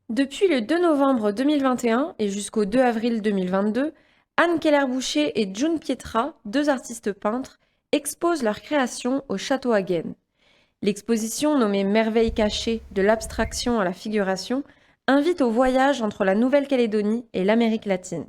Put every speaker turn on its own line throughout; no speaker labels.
Depuis le 2 novembre 2021 et jusqu'au 2 avril 2022, Anne Keller-Boucher et June Pietra, deux artistes peintres, exposent leurs créations au Château Hagen. L'exposition nommée Merveilles cachées de l'abstraction à la figuration invite au voyage entre la Nouvelle-Calédonie et l'Amérique latine.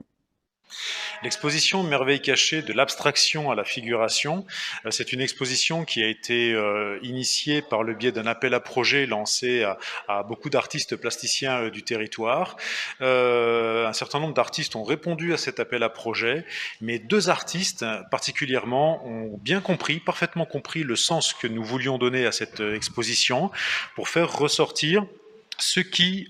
L'exposition Merveilles cachées de l'abstraction à la figuration, c'est une exposition qui a été initiée par le biais d'un appel à projet lancé à beaucoup d'artistes plasticiens du territoire. Un certain nombre d'artistes ont répondu à cet appel à projet, mais deux artistes particulièrement ont bien compris, parfaitement compris le sens que nous voulions donner à cette exposition pour faire ressortir ce qui,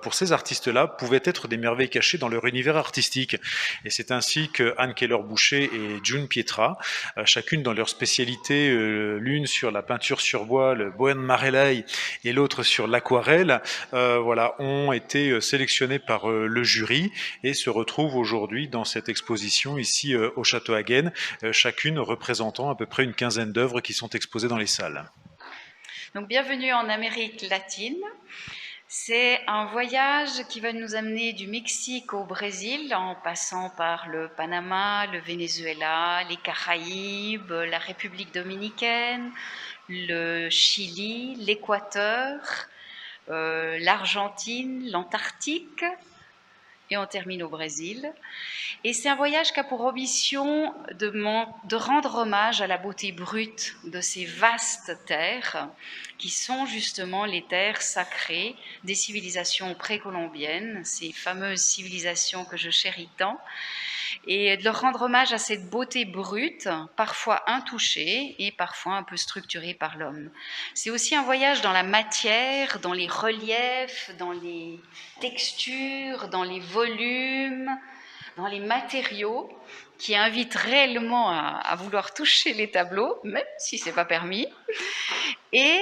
pour ces artistes-là, pouvait être des merveilles cachées dans leur univers artistique. Et c'est ainsi que Anne Keller-Boucher et June Pietra, chacune dans leur spécialité, l'une sur la peinture sur bois, le Bohème Marelai, et l'autre sur l'aquarelle, voilà, ont été sélectionnées par le jury et se retrouvent aujourd'hui dans cette exposition ici au Château Hagen, chacune représentant à peu près une quinzaine d'œuvres qui sont exposées dans les salles.
Donc bienvenue en Amérique latine. C'est un voyage qui va nous amener du Mexique au Brésil en passant par le Panama, le Venezuela, les Caraïbes, la République dominicaine, le Chili, l'Équateur, l'Argentine, l'Antarctique et on termine au Brésil. Et c'est un voyage qui a pour ambition de rendre hommage à la beauté brute de ces vastes terres qui sont justement les terres sacrées des civilisations précolombiennes, ces fameuses civilisations que je chéris tant, et de leur rendre hommage à cette beauté brute, parfois intouchée et parfois un peu structurée par l'homme. C'est aussi un voyage dans la matière, dans les reliefs, dans les textures, dans les volumes, dans les matériaux, qui invite réellement à vouloir toucher les tableaux, même si ce n'est pas permis. Et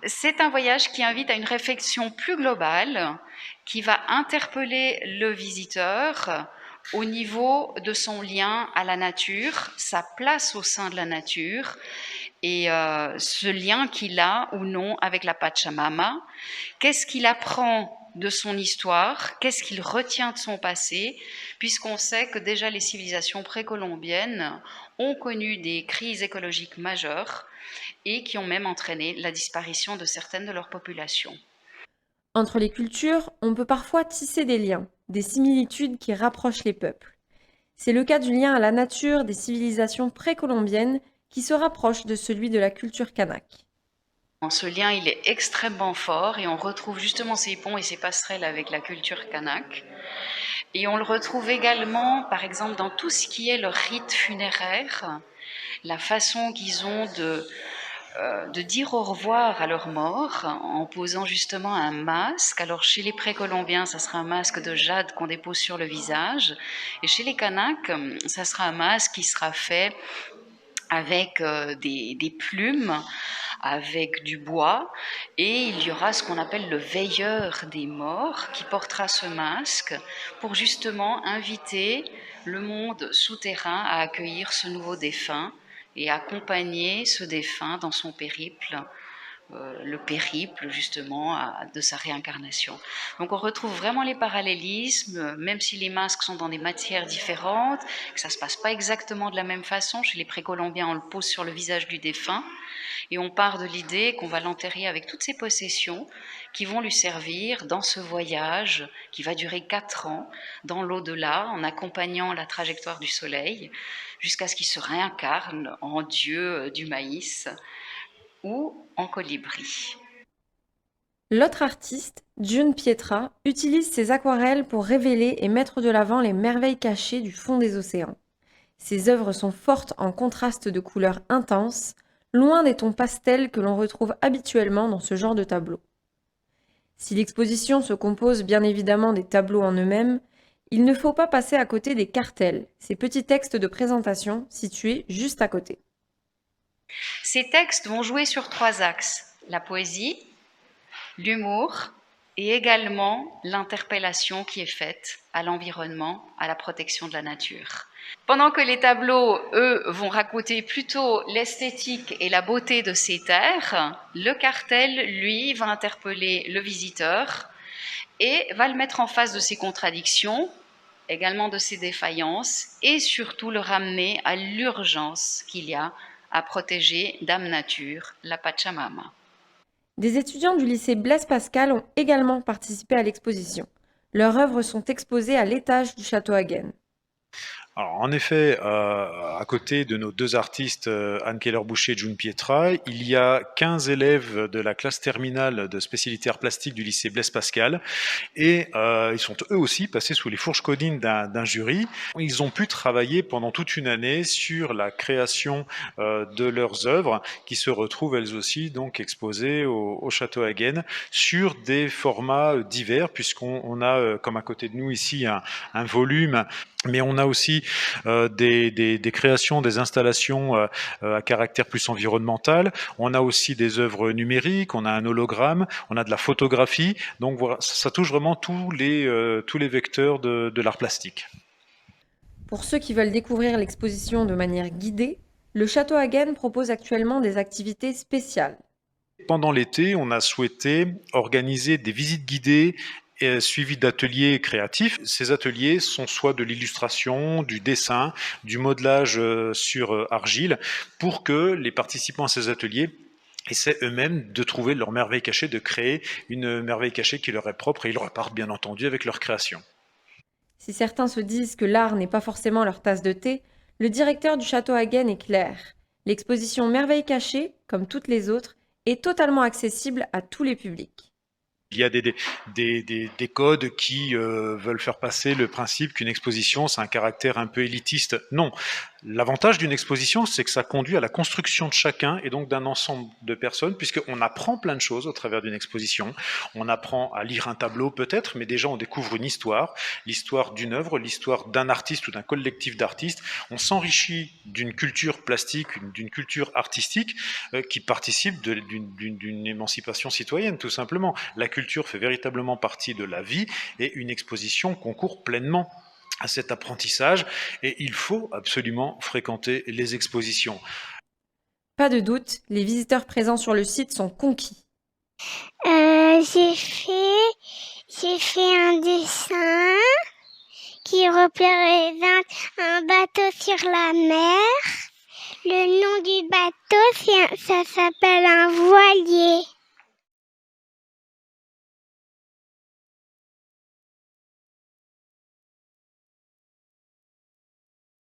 c'est un voyage qui invite à une réflexion plus globale, qui va interpeller le visiteur au niveau de son lien à la nature, sa place au sein de la nature, et ce lien qu'il a ou non avec la Pachamama. Qu'est-ce qu'il apprend de son histoire, qu'est-ce qu'il retient de son passé, puisqu'on sait que déjà les civilisations précolombiennes ont connu des crises écologiques majeures et qui ont même entraîné la disparition de certaines de leurs populations.
Entre les cultures, on peut parfois tisser des liens, des similitudes qui rapprochent les peuples. C'est le cas du lien à la nature des civilisations précolombiennes qui se rapproche de celui de la culture kanak.
Ce lien, il est extrêmement fort et on retrouve justement ces ponts et ces passerelles avec la culture kanak. Et on le retrouve également, par exemple, dans tout ce qui est le rite funéraire, la façon qu'ils ont de dire au revoir à leur mort en posant justement un masque. Alors chez les précolombiens, ça sera un masque de jade qu'on dépose sur le visage. Et chez les Kanaks, ça sera un masque qui sera fait avec des plumes, avec du bois, et il y aura ce qu'on appelle le veilleur des morts qui portera ce masque pour justement inviter le monde souterrain à accueillir ce nouveau défunt et accompagner ce défunt dans son périple, le périple justement de sa réincarnation. Donc on retrouve vraiment les parallélismes, même si les masques sont dans des matières différentes, que ça ne se passe pas exactement de la même façon. Chez les précolombiens, on le pose sur le visage du défunt et on part de l'idée qu'on va l'enterrer avec toutes ses possessions qui vont lui servir dans ce voyage qui va durer 4 ans dans l'au-delà, en accompagnant la trajectoire du soleil jusqu'à ce qu'il se réincarne en dieu du maïs ou en colibri.
L'autre artiste, June Pietra, utilise ses aquarelles pour révéler et mettre de l'avant les merveilles cachées du fond des océans. Ses œuvres sont fortes en contraste de couleurs intenses, loin des tons pastels que l'on retrouve habituellement dans ce genre de tableaux. Si l'exposition se compose bien évidemment des tableaux en eux-mêmes, il ne faut pas passer à côté des cartels, ces petits textes de présentation situés juste à côté.
Ces textes vont jouer sur 3 axes: la poésie, l'humour et également l'interpellation qui est faite à l'environnement, à la protection de la nature. Pendant que les tableaux, eux, vont raconter plutôt l'esthétique et la beauté de ces terres, le cartel, lui, va interpeller le visiteur et va le mettre en face de ses contradictions, également de ses défaillances, et surtout le ramener à l'urgence qu'il y a à protéger Dame Nature, la Pachamama.
Des étudiants du lycée Blaise Pascal ont également participé à l'exposition. Leurs œuvres sont exposées à l'étage du château Hagen.
Alors, en effet, à côté de nos deux artistes, Anne Keller-Boucher et June Pietra, il y a 15 élèves de la classe terminale de spécialité art plastique du lycée Blaise Pascal, et ils sont eux aussi passés sous les fourches codines d'un jury. Ils ont pu travailler pendant toute une année sur la création de leurs œuvres, qui se retrouvent elles aussi donc exposées au château Hagen sur des formats divers, puisqu'on a comme à côté de nous ici un volume, mais on a aussi des créations, des installations à caractère plus environnemental. On a aussi des œuvres numériques, on a un hologramme, on a de la photographie. Donc voilà, ça touche vraiment tous les vecteurs de l'art plastique.
Pour ceux qui veulent découvrir l'exposition de manière guidée, le château Hagen propose actuellement des activités spéciales.
Pendant l'été, on a souhaité organiser des visites guidées suivies d'ateliers créatifs. Ces ateliers sont soit de l'illustration, du dessin, du modelage sur argile, pour que les participants à ces ateliers essaient eux-mêmes de trouver leur merveille cachée, de créer une merveille cachée qui leur est propre, et ils repartent bien entendu avec leur création.
Si certains se disent que l'art n'est pas forcément leur tasse de thé, le directeur du château Hagen est clair. L'exposition Merveilles cachées, comme toutes les autres, est totalement accessible à tous les publics.
Il y a des codes qui veulent faire passer le principe qu'une exposition, c'est un caractère un peu élitiste. Non. L'avantage d'une exposition, c'est que ça conduit à la construction de chacun et donc d'un ensemble de personnes, puisqu'on apprend plein de choses au travers d'une exposition. On apprend à lire un tableau peut-être, mais déjà on découvre une histoire, l'histoire d'une œuvre, l'histoire d'un artiste ou d'un collectif d'artistes. On s'enrichit d'une culture plastique, d'une culture artistique qui participe d'une émancipation citoyenne, tout simplement. La culture fait véritablement partie de la vie, et une exposition concourt pleinement à cet apprentissage, et il faut absolument fréquenter les expositions.
Pas de doute, les visiteurs présents sur le site sont conquis.
J'ai fait un dessin qui représente un bateau sur la mer. Le nom du bateau, ça s'appelle un voilier.